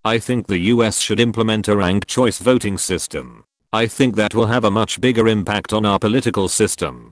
I think the US should implement a ranked choice voting system. I think that will have a much bigger impact on our political system.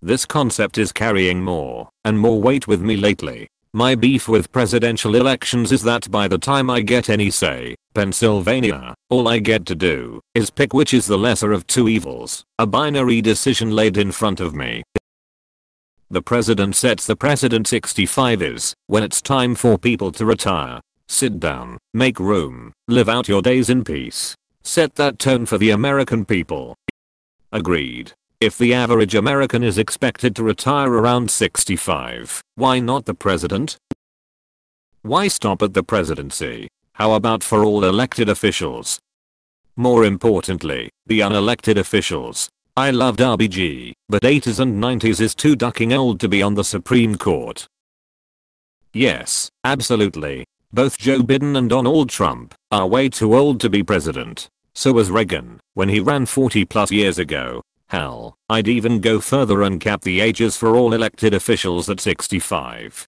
This concept is carrying more and more weight with me lately. My beef with presidential elections is that by the time I get any say, Pennsylvania, all I get to do is pick which is the lesser of two evils, a binary decision laid in front of me. The president sets the precedent. 65 is when it's time for people to retire. Sit down, make room, live out your days in peace. Set that tone for the American people. Agreed. If the average American is expected to retire around 65, why not the president? Why stop at the presidency? How about for all elected officials? More importantly, the unelected officials. I loved RBG, but 80s and 90s is too ducking old to be on the Supreme Court. Yes, absolutely. Both Joe Biden and Donald Trump are way too old to be president. So was Reagan when he ran 40 plus years ago. Hell, I'd even go further and cap the ages for all elected officials at 65.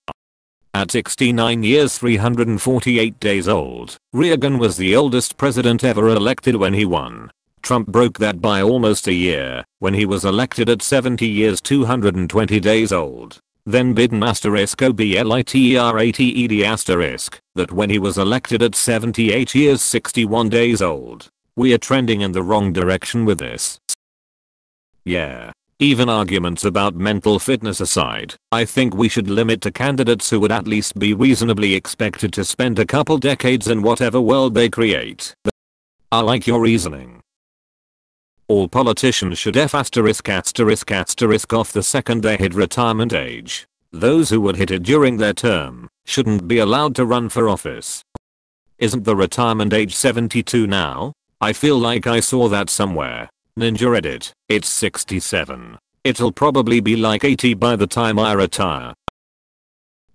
At 69 years 348 days old, Reagan was the oldest president ever elected when he won. Trump broke that by almost a year when he was elected at 70 years 220 days old. Then Biden *obliterated* that when he was elected at 78 years 61 days old. We are trending in the wrong direction with this. Yeah. Even arguments about mental fitness aside, I think we should limit to candidates who would at least be reasonably expected to spend a couple decades in whatever world they create. I like your reasoning. All politicians should **** off the second they hit retirement age. Those who would hit it during their term shouldn't be allowed to run for office. Isn't the retirement age 72 now? I feel like I saw that somewhere. Ninja Reddit, it's 67. It'll probably be like 80 by the time I retire.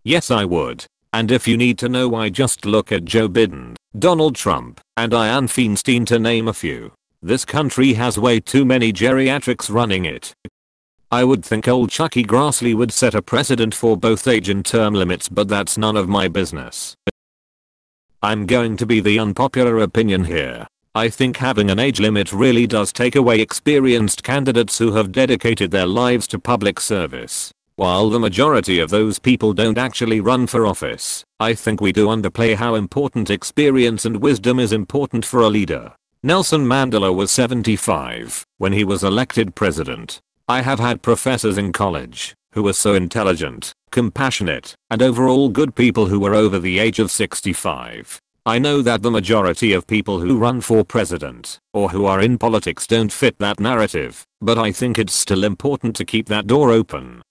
Yes, I would. And if you need to know why, just look at Joe Biden, Donald Trump, and Dianne Feinstein to name a few. This country has way too many geriatrics running it. I would think old Chucky Grassley would set a precedent for both age and term limits, but that's none of my business. I'm going to be the unpopular opinion here. I think having an age limit really does take away experienced candidates who have dedicated their lives to public service. While the majority of those people don't actually run for office, I think we do underplay how important experience and wisdom is important for a leader. Nelson Mandela was 75 when he was elected president. I have had professors in college who were so intelligent, compassionate, and overall good people who were over the age of 65. I know that the majority of people who run for president or who are in politics don't fit that narrative, but I think it's still important to keep that door open.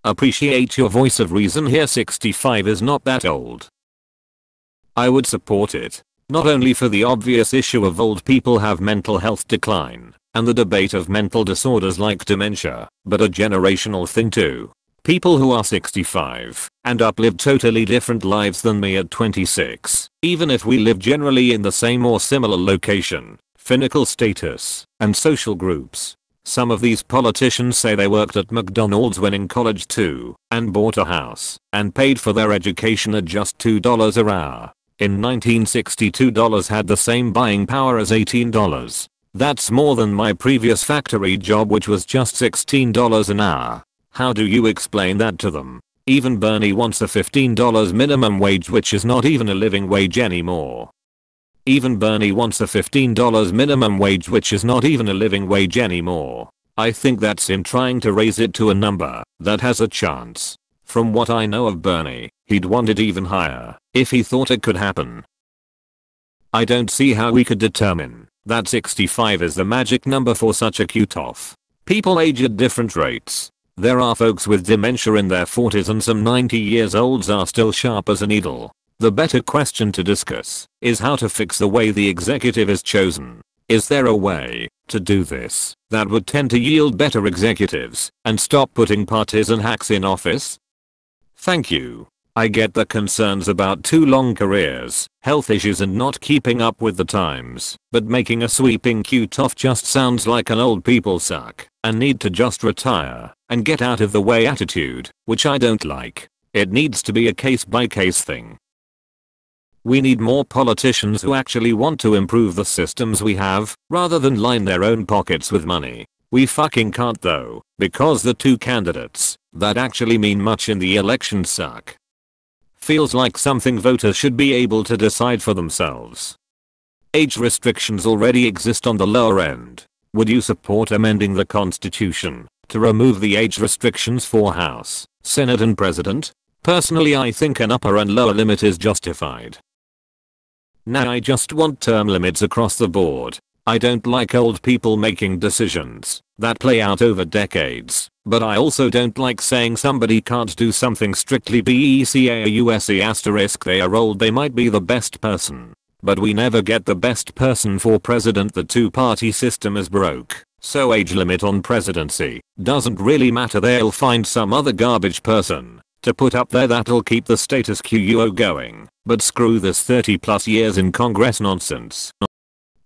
Appreciate your voice of reason here. 65 is not that old. I would support it, not only for the obvious issue of old people have mental health decline and the debate of mental disorders like dementia, but a generational thing too. People who are 65 and up live totally different lives than me at 26, even if we live generally in the same or similar location, financial status, and social groups. Some of these politicians say they worked at McDonald's when in college too, and bought a house, and paid for their education at just $2 an hour. In 1960 $2 had the same buying power as $18. That's more than my previous factory job, which was just $16 an hour. How do you explain that to them? Even Bernie wants a $15 minimum wage, which is not even a living wage anymore. Even Bernie wants a $15 minimum wage, which is not even a living wage anymore. I think that's him trying to raise it to a number that has a chance. From what I know of Bernie, he'd want it even higher if he thought it could happen. I don't see how we could determine that 65 is the magic number for such a cutoff. People age at different rates. There are folks with dementia in their 40s and some 90 years olds are still sharp as a needle. The better question to discuss is how to fix the way the executive is chosen. Is there a way to do this that would tend to yield better executives and stop putting partisan hacks in office? Thank you. I get the concerns about too long careers, health issues, and not keeping up with the times, but making a sweeping cutoff just sounds like an old people suck and need to just retire and get out of the way attitude, which I don't like. It needs to be a case by case thing. We need more politicians who actually want to improve the systems we have, rather than line their own pockets with money. We fucking can't though, because the two candidates that actually mean much in the election suck. Feels like something voters should be able to decide for themselves. Age restrictions already exist on the lower end. Would you support amending the Constitution to remove the age restrictions for House, Senate and President? Personally, I think an upper and lower limit is justified. Now I just want term limits across the board. I don't like old people making decisions that play out over decades, but I also don't like saying somebody can't do something strictly BECAUSE** they are old, they might be the best person, but we never get the best person for president. The two-party system is broke, so age limit on presidency doesn't really matter. They'll find some other garbage person to put up there that'll keep the status quo going, but screw this 30+ years in Congress nonsense.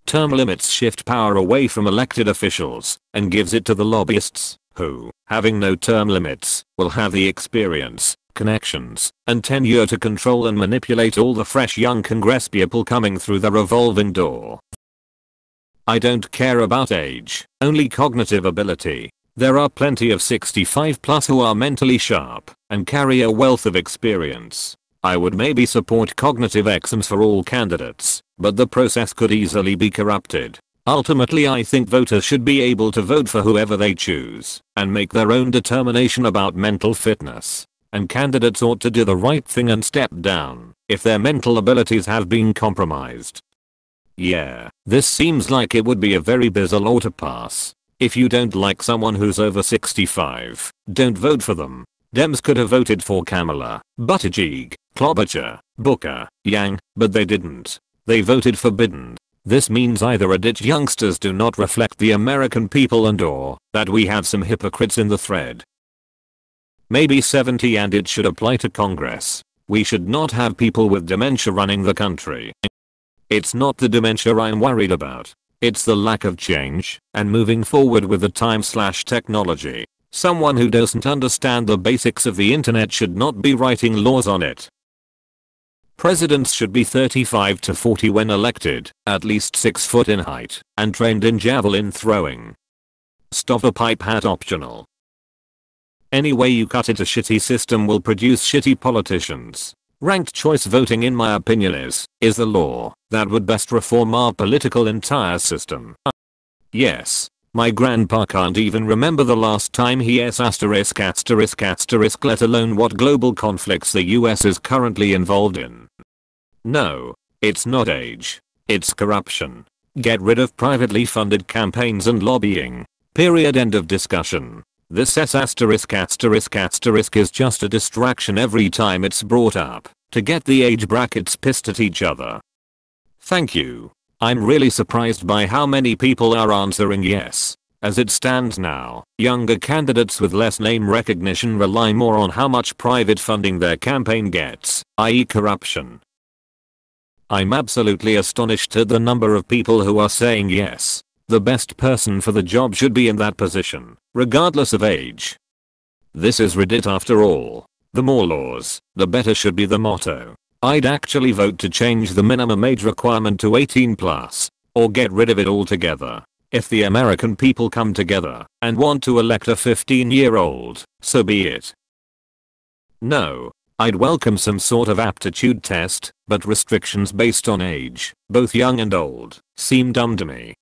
Term limits shift power away from elected officials and gives it to the lobbyists, who, having no term limits, will have the experience, connections, and tenure to control and manipulate all the fresh young congresspeople coming through the revolving door. I don't care about age, only cognitive ability. There are plenty of 65+ who are mentally sharp and carry a wealth of experience. I would maybe support cognitive exams for all candidates, but the process could easily be corrupted. Ultimately, I think voters should be able to vote for whoever they choose and make their own determination about mental fitness. And candidates ought to do the right thing and step down if their mental abilities have been compromised. Yeah, this seems like it would be a very bizarre law to pass. If you don't like someone who's over 65, don't vote for them. Dems could have voted for Kamala, Buttigieg, Klobuchar, Booker, Yang, but they didn't. They voted for Biden. This means either Reddit youngsters do not reflect the American people and/or that we have some hypocrites in the thread. Maybe 70 and it should apply to Congress. We should not have people with dementia running the country. It's not the dementia I'm worried about. It's the lack of change and moving forward with the time/technology. Someone who doesn't understand the basics of the internet should not be writing laws on it. Presidents should be 35 to 40 when elected, at least 6 foot in height, and trained in javelin throwing. Stopper pipe hat optional. Any way you cut it, a shitty system will produce shitty politicians. Ranked choice voting, in my opinion, is the law that would best reform our political entire system. Yes. My grandpa can't even remember the last time he let alone what global conflicts the US is currently involved in. No, it's not age. It's corruption. Get rid of privately funded campaigns and lobbying. Period. End of discussion. This is just a distraction every time it's brought up to get the age brackets pissed at each other. Thank you. I'm really surprised by how many people are answering yes. As it stands now, younger candidates with less name recognition rely more on how much private funding their campaign gets, i.e. corruption. I'm absolutely astonished at the number of people who are saying yes. The best person for the job should be in that position, regardless of age. This is Reddit after all. The more laws, the better should be the motto. I'd actually vote to change the minimum age requirement to 18+, or get rid of it altogether. If the American people come together and want to elect a 15-year-old, so be it. No, I'd welcome some sort of aptitude test, but restrictions based on age, both young and old, seem dumb to me.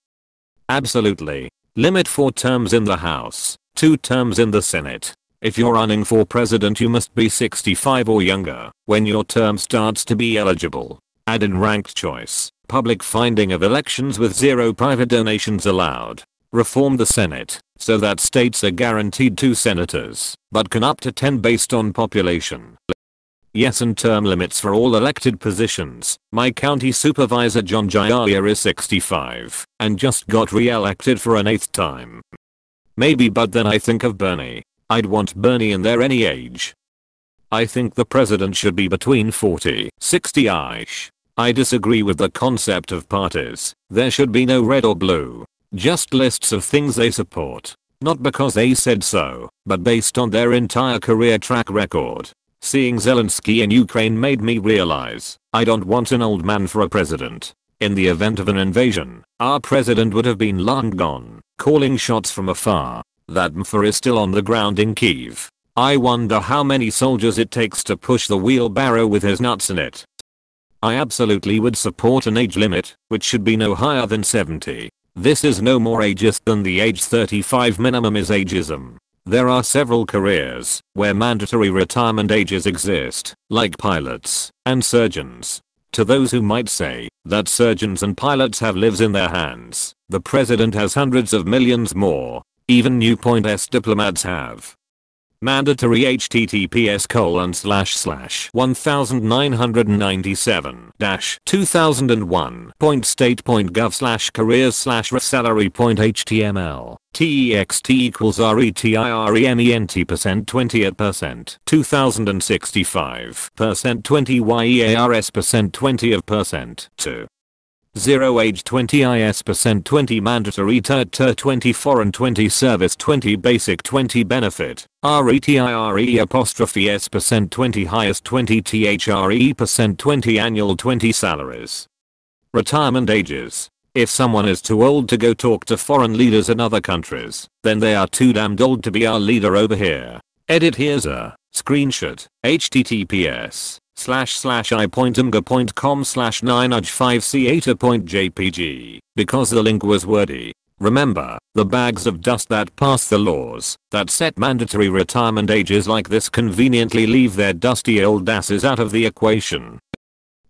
Absolutely. Limit 4 terms in the House, 2 terms in the Senate. If you're running for president, you must be 65 or younger when your term starts to be eligible. Add in ranked choice, public finding of elections with 0 private donations allowed. Reform the Senate so that states are guaranteed 2 senators, but can up to 10 based on population. Yes, and term limits for all elected positions. My county supervisor John Jaya is 65 and just got re-elected for an 8th time. Maybe, but then I think of Bernie. I'd want Bernie in there any age. I think the president should be between 40, 60-ish. I disagree with the concept of parties. There should be no red or blue. Just lists of things they support. Not because they said so, but based on their entire career track record. Seeing Zelensky in Ukraine made me realize I don't want an old man for a president. In the event of an invasion, our president would have been long gone, calling shots from afar. That mfr is still on the ground in Kyiv. I wonder how many soldiers it takes to push the wheelbarrow with his nuts in it. I absolutely would support an age limit, which should be no higher than 70. This is no more ageist than the age 35 minimum is ageism. There are several careers where mandatory retirement ages exist, like pilots and surgeons. To those who might say that surgeons and pilots have lives in their hands, the president has hundreds of millions more. Even New Point diplomats have. Mandatory https://1997-2001.state.gov/careers/salary.html text equals retirement% 2065% 20 years% 20 of percent 2. 0 age 20 is% 20 mandatory ter 24 and 20 service 20 basic 20 benefit retire*s% 20 highest 20 thre% 20 annual 20 salaries. Retirement ages. If someone is too old to go talk to foreign leaders in other countries, then they are too damned old to be our leader over here. Edit here's a screenshot https://i.imga.com/9uj5c8a.jpg because the link was wordy. Remember, the bags of dust that pass the laws that set mandatory retirement ages like this conveniently leave their dusty old asses out of the equation.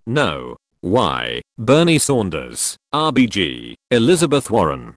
No. Why? Bernie Sanders, RBG, Elizabeth Warren.